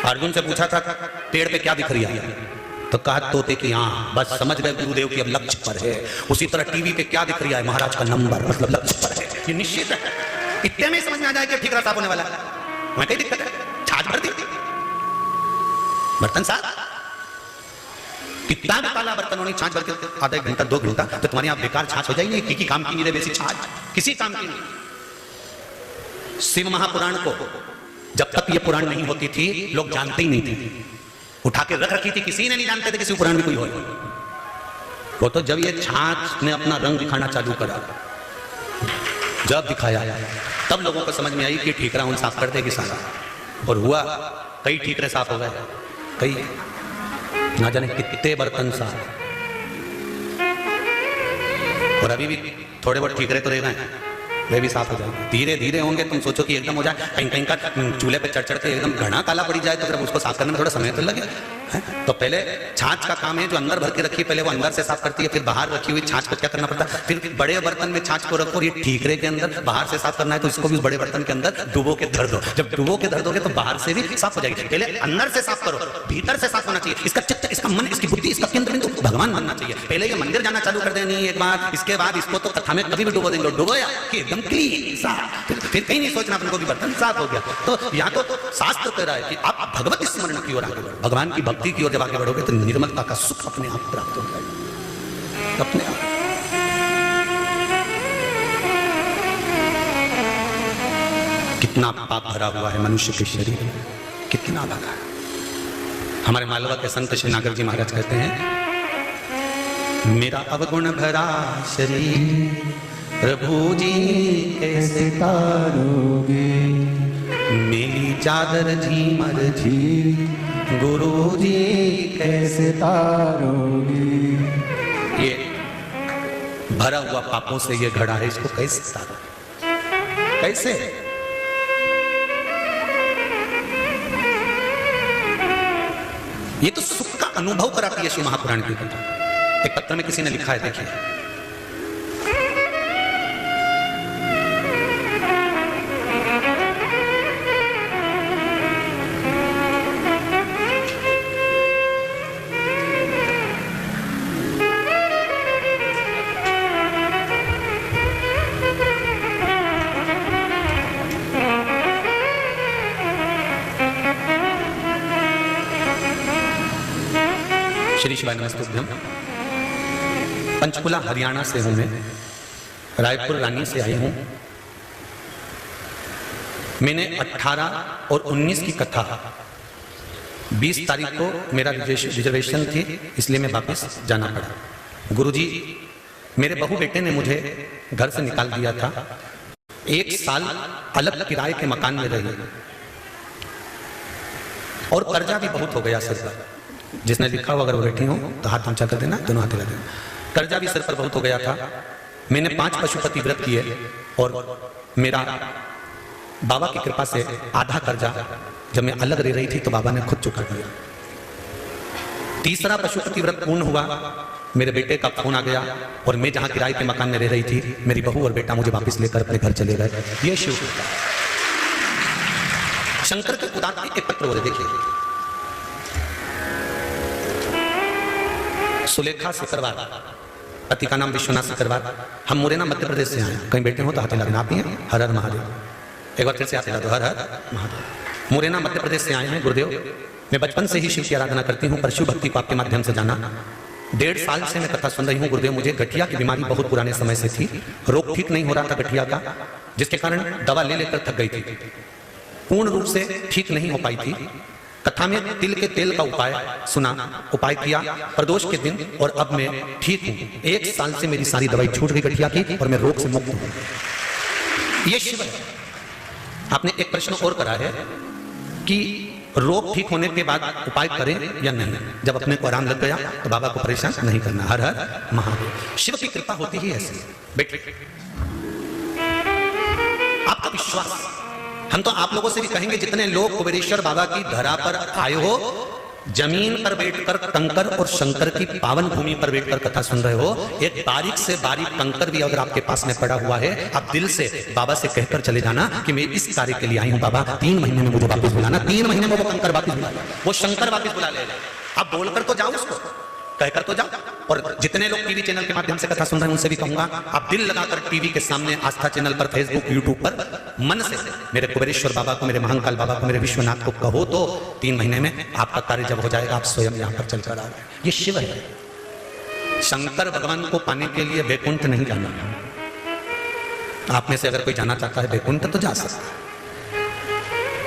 Speaker 1: अर्जुन से पूछा था पेड़ पे क्या दिख रही है, तो कहा तोते की आंख, बस समझ गए गुरुदेव की अब लक्ष्य पर है। उसी तरह टीवी पे क्या दिख रहा है? महाराज का नंबर, मतलब लक्ष्य पर है, ये निश्चित है। इतने में समझ में आ जाए कि ठीकरा साफ होने वाला है, मैं कहीं दिक्कत है? छाछ भर दी, बर्तन साफ, कितना भी काला बर्तन होनी, छाछ भर के आधा 1 घंटा 2 घंटा तो तुम्हारी आप बेकार छाछ हो जाएगी, किसी काम की नहीं रहे वैसी छाछ, किसी काम की नहीं। शिव महापुराण को जब तक ये पुराण नहीं होती थी लोग जानते ही नहीं थे, उठा के रख रखी थी, किसी ने नहीं जानते थे किसी पुराण में कोई हो। वो तो जब ये छाछ ने अपना रंग दिखाना चालू करा, जब दिखाया तब लोगों को समझ में आई कि ठीकरा उन साफ कर देगी सारा। और हुआ, कई ठीकरे साफ हो गए, कई ना जाने कितने बर्तन साफ, और अभी भी थोड़े बहुत ठीकरे तो रह गए, वे भी साफ हो जाएंगे, धीरे धीरे होंगे। तुम सोचो कि एकदम हो जाए, कहीं कहीं का चूल्हे पे चढ़ चढ़ के एकदम घना काला पड़ी जाए तो फिर उसको साफ करने में थोड़ा समय तो लगे। तो पहले छाछ का काम है, जो अंदर भर के रखी, पहले वो अंदर से साफ करती है, फिर बाहर रखी हुई छाछ को क्या करना पड़ता है, फिर बड़े बर्तन में छाछ को रखो, ये ठीकरे के अंदर बाहर से साफ करना है तो इसको भी बड़े बर्तन के अंदर डुबो के धर दो। जब डुबो के धर दोगे तो बाहर से भी साफ हो जाएगी। पहले अंदर से साफ करो, भीतर से साफ होना चाहिए। इसका चित्त, इसका मन, इसकी बुद्धि, इसका केंद्र बिंदु भगवान मानना चाहिए। पहले ये मंदिर जाना चालू कर देनी एक बार, इसके बाद इसको तो कथा में कभी भी डुबो देंगे, डुबोया कि एकदम क्लीन साफ, फिर कहीं नहीं सोचना अपन को भी बर्तन साफ हो गया। तो यहाँ तो शास्त्र कह रहा है कि आप भगवत स्मरण की ओर आगे बढ़ो, भगवान की भक्ति की ओर जब आगे बढ़ोगे तो निर्मलता का सुख अपने आप प्राप्त हो जाएगा, अपने आप। कितना पाप भरा हुआ है मनुष्य के शरीर में, कितना भरा है। हमारे मालवा के संत श्री नागर जी महाराज कहते हैं, मेरा अवगुण भरा शरीर प्रभु जी कैसे तारोगे, मेरी चादर झीमर झी गुरु जी कैसे तारोगे। ये भरा हुआ पापों से ये घड़ा है, इसको कैसे तारोगे? कैसे? ये तो सुख का अनुभव कराती है शिव महापुराण की कथा। एक पत्र में किसी ने लिखा है, देखिए, श्री शिवाय नमस्तुभ्यम। पंचकुला हरियाणा से हूं मैं, रायपुर रानी से आई हूं। मैंने 18 और 19 की कथा 20 तारीख को मेरा रिजर्वेशन थी, इसलिए मैं वापस जाना पड़ा। गुरुजी मेरे बहू बेटे ने मुझे घर से निकाल दिया था। 1 साल अलग किराए के मकान में रही और कर्जा भी बहुत हो गया सिर पर। जिसने लिखा हो अगर वो बैठी हो तो हाथ ऊंचा कर देना, दोनों हाथ हिला देना। कर्जा भी सिर पर बहुत हो गया था। मैंने 5 पशुपति व्रत किए और मेरा बाबा की कृपा से आधा कर्जा जब मैं अलग रह रही थी तो बाबा ने खुद चुका दिया। 3रा पशुपति व्रत पूर्ण हुआ, मेरे बेटे का फोन आ गया और मैं जहां किराए के मकान में रह रही थी, मेरी बहू और बेटा मुझे वापस लेकर अपने घर चले गए। ये शिव कृपा। शंकर के उदात के एक पत्र हो रहे, देखिए। सुलेखा सिकरवार, पति का नाम विश्वनाथ सिकरवार। हम मुरैना मध्य प्रदेश से आए। कहीं बैठे हो तो हाथ लगना। आप ही हैं? हर हर महादेव। एक बार फिर से हाथ लगा दो, हर हर महादेव। मुरैना मध्य प्रदेश से आए हैं गुरुदेव। मैं बचपन से ही शिव की आराधना करती हूँ, पर शिव भक्ति को आपके माध्यम से जाना। 1.5 साल से मैं कथा सुन रही हूँ गुरुदेव। मुझे गठिया की बीमारी बहुत पुराने समय से थी। रोग ठीक नहीं हो रहा था गठिया का, जिसके कारण दवा ले लेकर थक गई थी। पूर्ण रूप से ठीक नहीं हो पाई थी। कथा में तिल के तेल का उपाय सुना, उपाय किया प्रदोष के दिन, और अब मैं ठीक हूं। 1 साल से मेरी सारी दवाई छूट गई गठिया की और मैं रोग से मुक्त हूं। ये शिव है। आपने एक प्रश्न और करा है कि रोग ठीक होने के बाद उपाय करें या नहीं। जब अपने को आराम लग गया तो बाबा को परेशान नहीं करना। हर हर महादेव। शिव की कृपा होती ही ऐसी। बेटे आपका विश्वास, हम तो आप लोगों से भी कहेंगे, जितने लोग कुबेरेश्वर बाबा की धरा पर आए हो, जमीन पर बैठकर कंकर और शंकर की पावन भूमि पर बैठकर कथा सुन रहे हो, एक बारीक से बारीक कंकर भी अगर आपके पास में पड़ा हुआ है, आप दिल से बाबा से कहकर चले जाना कि मैं इस कार्य के लिए आई हूं बाबा, 3 महीने में मुझे वापस बुलाना। 3 महीने में वो कंकर वापस बुला, वो शंकर वापस बुला लेगा। आप बोलकर तो जाओ, उसको कहकर तो जाओ। और जितने लोग टीवी चैनल के माध्यम से कथा सुन रहे हैं उनसे भी कहूंगा, आप दिल लगाकर टीवी के सामने आस्था चैनल पर, फेसबुक, यूट्यूब पर मन से मेरे कुबेरेश्वर बाबा को, मेरे महाकाल बाबा को, मेरे विश्वनाथ को कहो तो 3 महीने में आपका कार्य जब हो जाएगा, आप स्वयं यहां पर चलकर आओ। ये शिव है। शंकर भगवान को पाने के लिए बैकुंठ नहीं जाना। आप में से अगर कोई जाना चाहता है बैकुंठ तो जा सकता है।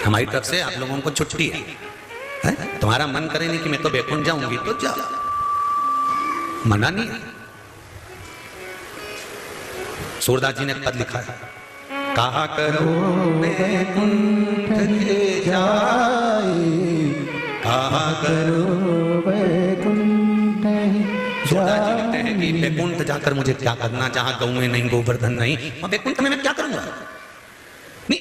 Speaker 1: हमारी तरफ से आप लोगों को छुट्टी है। तुम्हारा मन करे नहीं कि मैं तो बैकुंठ जाऊंगी तो जाओ, मना नहीं। सूरदास जी ने पद लिखा है, कहा करो बैकुंठ के जाए, कहा करो
Speaker 2: बैकुंठ
Speaker 1: सूरदास जी कहते हैं कि बैकुंठ जाकर मुझे क्या करना, जहां गौएं नहीं, गोवर्धन नहीं, वहां बैकुंठ में मैं क्या करूंगा। नहीं,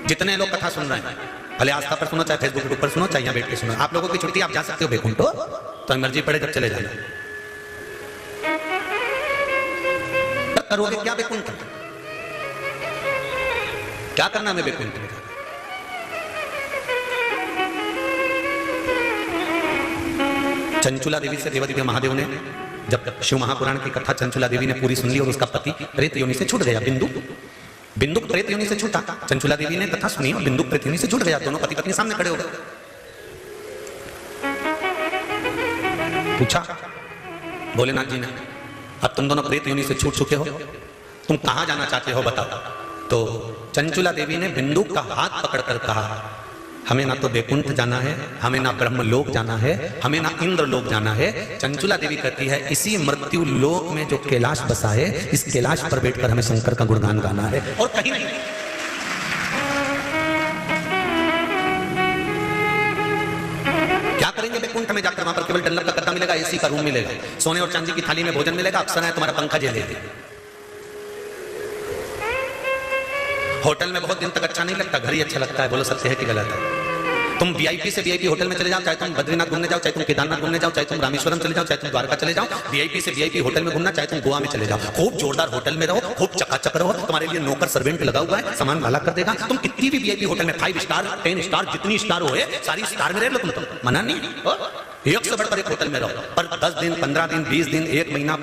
Speaker 1: जितने लोग कथा सुन रहे हैं, भले आस्था पर सुनो, चाहे फेसबुक पर सुनो, चाहे यहाँ बैठ के सुनो, आप लोगों की छुट्टी, आप जा सकते हो बैकुंठ, तो मर्जी पड़े जब चले जाना। करोगे क्या बैकुंठ? क्या करना है बैकुंठ में? चंचुला देवी से देवादिदेव महादेव ने, जब शिव महापुराण की कथा चंचुला देवी ने पूरी सुन ली और उसका पति प्रेत योनि से छूट गया, बिंदुक प्रेत योनि से छूटा। चंचुला देवी ने कथा सुनी और बिंदुक प्रेत योनि से छूट गया। दोनों पति पत्नी सामने खड़े हो गए। पूछा भोलेनाथ जी ने, अब तुम दोनों प्रेत योनि से छूट चुके हो, तुम कहां जाना चाहते हो बताओ। तो चंचुला देवी ने बिंदुक का हाथ पकड़कर कहा, हमें ना तो बैकुंठ जाना है, हमें ना ब्रह्मलोक जाना है, हमें ना इंद्रलोक जाना है। चंचुला देवी कहती है, इसी मृत्यु लोक में जो कैलाश बसा है, इस कैलाश पर बैठकर हमें शंकर का गुणगान गाना है और कहीं नहीं। क्या करेंगे बैकुंठ में जाकर? वहां पर केवल डल्लभ का गद्दा मिलेगा, एसी का रूम मिलेगा, सोने और चांदी की थाली में भोजन मिलेगा, अप्सरा है तुम्हारा पंखा झेलेगी। होटल में बहुत दिन तक अच्छा नहीं लगता, घर ही अच्छा लगता है। बोलो सत्य है कि गलत है? तुम वीआईपी से वीआईपी होटल में चले जाओ, चाहे तुम बद्रीनाथ घूमने जाओ, चाहे तुम केदारनाथ घूमने जाओ, चाहे तुम रामेश्वरम चले जाओ, चाहे तुम द्वारका चले जाओ, वीआईपी से वीआईपी होटल में घूमना, चाहे तुम गोवा में चले जाओ, खूब जोरदार होटल में रहो, खूब चकाचक रहो, तुम्हारे लिए नौकर सर्वेंट लगा हुआ है, सामान वाला कर देगा। तुम कितनी भी वीआईपी होटल में 5 स्टार 10 स्टार जितनी स्टार हो, सारी स्टार में रह लो, तुम मना नहीं, एक से बढ़कर एक होटल में रहो, पर 10 दिन 15 दिन 20 दिन 1 महीना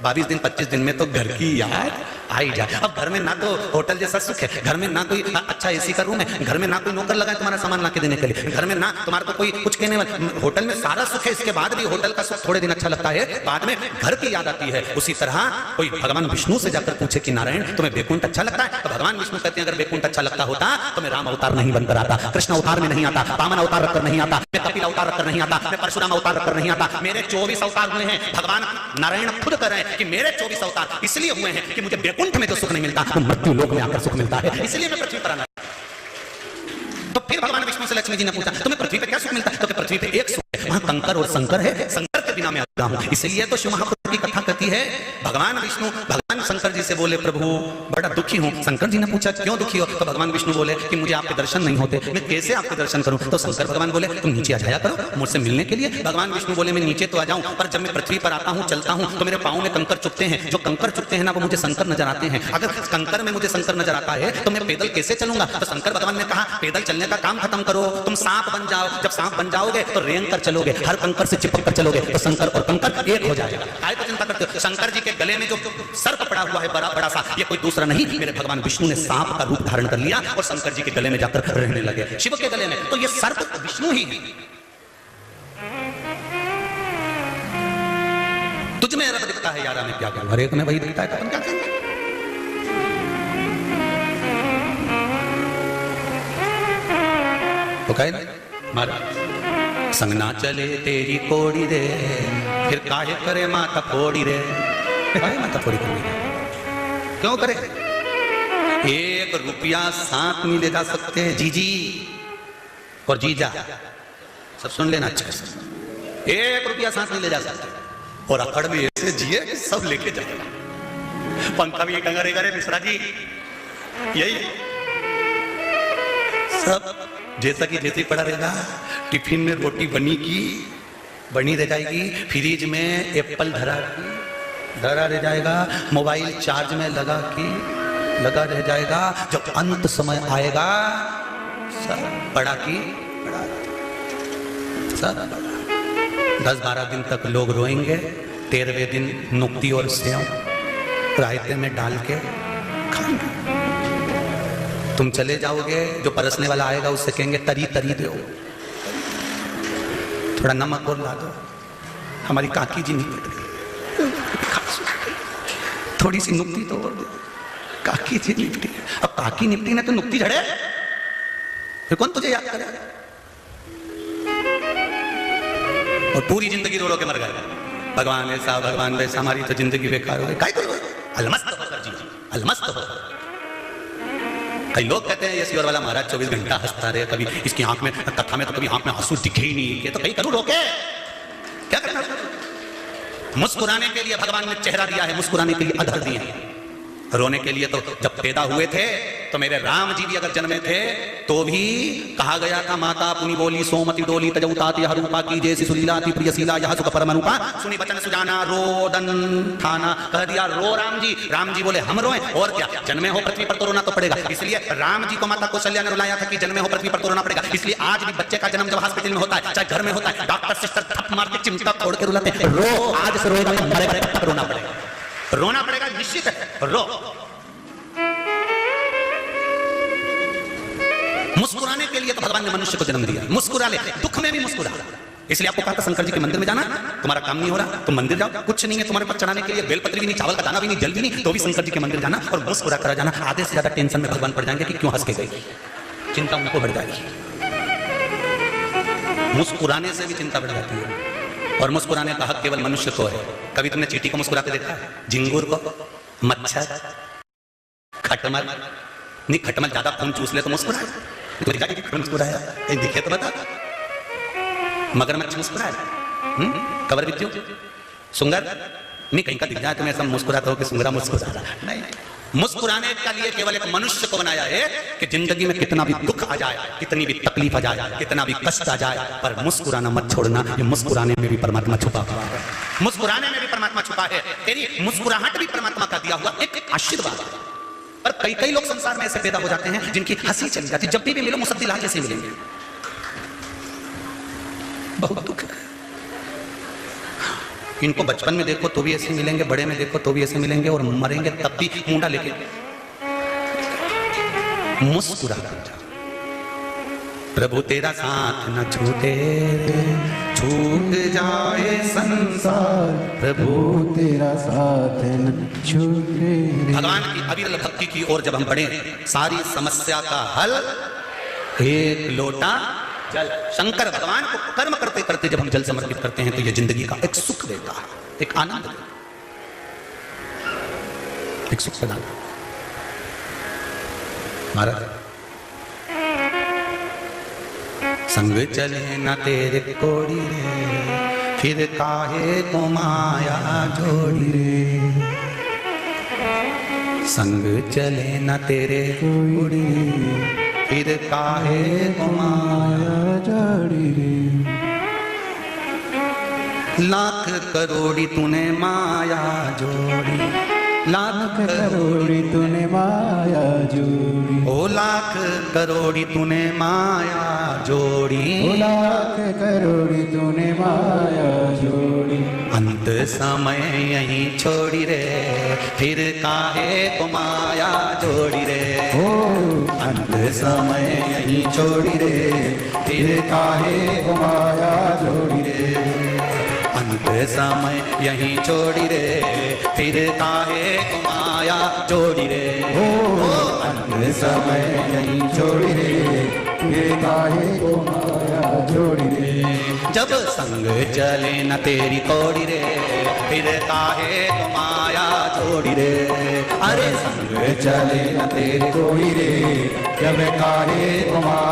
Speaker 1: 22 दिन 25 दिन में तो घर की याद आ ही जाए। अब घर में ना तो होटल जैसा सुख है, घर में ना कोई अच्छा एसी का रूम है, घर में ना कोई नौकर लगा है तुम्हारा सामान लाके देने के लिए, घर में ना तुम्हारा को कोई कुछ कहने वाला, होटल में सारा सुख है, इसके बाद भी होटल का सुख थोड़े दिन अच्छा लगता है, बाद में घर की याद आती है। उसी तरह कोई भगवान विष्णु से जाकर पूछे कि नारायण तुम्हें वैकुंठ अच्छा लगता है, तो भगवान विष्णु कहते हैं अगर वैकुंठ अच्छा लगता होता तो मैं राम अवतार नहीं बनकर आता, कृष्ण अवतार में नहीं आता, वामन अवतार रखकर नहीं आता, मैं कपिल अवतार रखकर नहीं आता, मैं परशुराम अवतार रखकर नहीं आता। मेरे 24 अवतार हुए हैं। भगवान नारायण खुद कह रहे हैं कि मेरे 24 अवतार इसलिए हुए हैं कि मुझे वैकुंठ में जो सुख नहीं मिलता तो मृत्यु लोक में आकर सुख मिलता है, इसलिए मैं पृथ्वी पर आना। तो फिर भगवान विष्णु से लक्ष्मी जी ने पूछा तुम्हें पृथ्वी पे क्या सुख मिलता है? तो पृथ्वी पे एक सुख है, वहां कंकर और शंकर है, शंकर के बिना मैं आता हूं। इसलिए तो शिव महापुराण की कथा कहती है भगवान विष्णु भगवान शंकर जी से बोले प्रभु बड़ा दुखी हूं। शंकर जी ने पूछा क्यों दुखी हो? तो भगवान विष्णु बोले कि मुझे आपके दर्शन नहीं होते, मैं कैसे आपके दर्शन करूं? तो शंकर भगवान बोले तुम नीचे आ जाया करो मुझसे मिलने के लिए। भगवान विष्णु बोले मैं नीचे तो आ जाऊं, पर जब मैं पृथ्वी पर आता हूं चलता हूं तो मेरे पांव में कंकर चुभते हैं, जो कंकर चुभते हैं ना वो मुझे शंकर नजर आते हैं। अगर कंकर में मुझे शंकर नजर आता है तो मैं पैदल कैसे चलूंगा? तो शंकर भगवान ने कहा पैदल चलने का काम खत्म करो, तुम सांप बन जाओ, जब सांप बन जाओगे तो रेंग कर चलोगे, हर कंकर से चिपक कर चलोगे तो शंकर और कंकर एक हो जाएगा। काय को चिंता करते हो? शंकर जी के गले में जो सर्प पड़ा हुआ है बड़ा बड़ा सा, ये कोई दूसरा नहीं, मेरे भगवान विष्णु ने सांप का रूप धारण कर लिया और शंकर जी के गले में जाकर रहने लगे, शिव के गले में। तो ये सर्प विष्णु ही है। तुझ में रब दिखता है यारा मैं क्या करूं, हर एक में वही दिखता है, अपन क्या करें? तो कहे ना महाराज संगना चले तेरी कोड़ी रे, फिर काहे करे माता फोड़ी रे, काहे माता फोड़ी करी रे? क्यों करे? 1 रुपया साथ में ले जा सकते हैं जीजी और जीजा, सब सुन लेना अच्छा से, 1 रुपया साथ में ले जा सकते हैं और अकड़ में ऐसे जिए कि सब लेके जाएगा। पंखा भी कंगारेगा रे मिश्रा जी, यही सब जैसा कि जैसे पड़ा रहेगा। टिफिन में रोटी बनी रह जाएगी, फ्रिज में एप्पल धरा रह जाएगा, मोबाइल चार्ज में लगा रह जाएगा। जब अंत समय आएगा सब पड़ा सब 10-12 दिन तक लोग रोएंगे, 13वें दिन नुक्ति और सेव रायते में डाल के खाएंगे। तुम चले जाओगे, जो परसने वाला आएगा उससे कहेंगे तरी दो, थोड़ा नमक और ला दो, हमारी काकी जी निपट गई, थोड़ी सी नुक्ति तो और दे, काकी जी निपटी। अब काकी निपटी ना तो नुक्ति झड़े, फिर कौन तुझे याद करेगा? और पूरी जिंदगी रो रो के मर गए, भगवान ऐसा भगवान वैसा, हमारी तो जिंदगी बेकार हो गई। काय करो अलमस्त होकर जी, अलमस्त हो। कई लोग कहते हैं ये सियोर वाला महाराज 24 घंटा हंसता रहे, कभी इसकी आंख में कथा में तो कभी आंख में आंसू दिखे ही नहीं, ये तो कहीं करूं रोके, क्या करना? मुस्कुराने के लिए भगवान ने चेहरा दिया है, मुस्कुराने के लिए अधर दिए हैं। रोने के लिए तो जब पैदा हुए थे तो मेरे राम जी भी अगर जन्मे थे तो भी कहा गया था माता पुनि बोली सोमति डोली तजउताति हरूपा की जैसी सुलीलाति प्रियशीला यह सुख परमनुपा सुनी बचन सुजाना रोदन थाना, कह दिया रो राम जी बोले हम रोए, और क्या, जन्मे हो पृथ्वी पर तो रोना तो पड़ेगा। इसलिए राम जी को माता कौशल्या ने रुलाया था कि जन्मे हो पृथ्वी पर तो रोना पड़ेगा। इसलिए आज भी बच्चे का जन्म जब हॉस्पिटल में होता है, चाहे घर में होता है, डॉक्टर सिस्टर थप मार के चिमटा तोड़ के रुलाते हैं, रो आज से रोएगा, रोना पड़ेगा, रोना पड़ेगा निश्चित है, रो। मुस्कुराने के लिए तो भगवान ने मनुष्य को जन्म दिया, मुस्कुरा ले, दुख में भी मुस्कुरा। इसलिए आपको कहा था शंकर जी के मंदिर में जाना, तुम्हारा काम नहीं हो रहा तो मंदिर जाओ, कुछ नहीं है तुम्हारे पर चढ़ाने के लिए, बेलपत्री भी नहीं, चावल का दाना भी नहीं, जल भी नहीं, तो भी शंकर जी के मंदिर जाना और मुस्कुरा करा जाना। आधे से ज्यादा टेंशन में भगवान पड़ जाएंगे कि क्यों हंस के गई, चिंता उनको बढ़ जाएगी। मुस्कुराने से भी चिंता बढ़ जाती है, और मुस्कुराने का हक केवल मनुष्य को है। कभी तुमने चींटी को मुस्कुराते देखा है? झिंगुर को, मच्छर, खटमल, नहीं खटमल ज्यादा खून चूस ले तो मुस्कुराए, तो देखा कि मुस्कुराया कहीं दिखे तो बता। मगरमच्छ मुस्कुराए, कबर बिच्छू, सुंगर नहीं, कहीं का दिख जाए तुम्हें सब मुस्कुराते हो कि सुंगरा मुस्कुरा रहा, नहीं। मुस्कुराने का लिए केवल एक मनुष्य को बनाया है कि जिंदगी में कितना भी दुख आ जाए, कितनी भी तकलीफ आ जाए, कितना भी कष्ट आ जाए, पर मुस्कुराना मत छोड़ना। ये मुस्कुराने में भी परमात्मा छुपा हुआ है, मुस्कुराने में भी परमात्मा छुपा है। तेरी मुस्कुराहट भी परमात्मा का दिया हुआ एक आशीर्वाद है। पर कई लोग संसार में ऐसे पैदा हो जाते हैं जिनकी हंसी चली जाती है, जब भी मिलो मुसद्दी लाल जैसे मिलेंगे, बहुत दुख है। इनको बचपन में देखो तो भी ऐसे मिलेंगे, बड़े में देखो तो भी ऐसे मिलेंगे, और मरेंगे तब भी मुंडा लेके मुस्कुरा कर जाओ। प्रभु तेरा साथ न छूटे, छूट जाए संसार, प्रभु
Speaker 2: तेरा साथ न छूटे।
Speaker 1: भगवान की अविरल भक्ति की ओर जब हम बढ़े, सारी समस्या का हल एक लोटा जल। शंकर भगवान को कर्म करते करते जब हम जल समर्पित करते हैं तो यह जिंदगी का एक सुख देता है, एक आनंद देता है, एक सुख प्रदान। महाराज संग चले न तेरे कोड़ी रे, फिर काहे को माया जोड़ी रे। संग चले न तेरे कोड़ी, फिर काहे को माया जोड़ी रे। लाख करोड़ी तूने माया जोड़ी, लाख
Speaker 2: करोड़ी तूने माया जोड़ी,
Speaker 1: ओ लाख करोड़ी तूने माया जोड़ी,
Speaker 2: ओ लाख करोड़ी तूने माया जोड़ी।
Speaker 1: अंत समय यहीं छोड़ी रे, फिर काहे को माया जोड़ी रे।
Speaker 2: ओ
Speaker 1: अंत समय यहीं छोड़ी रे, फिर काहे को माया जोड़ी रे। अंत समय यहीं छोड़ी रे, फिर काहे को माया जोड़ी रे।
Speaker 2: ओ अंत समय यहीं छोड़ी रे, फिर काहे को माया जोड़ी रे।
Speaker 1: जब संग चले न तेरी कोड़ी रे, फिर काहे को माया जोड़ी रे। अरे संग
Speaker 2: चले न तेरे कोई रे, जब काहे को माया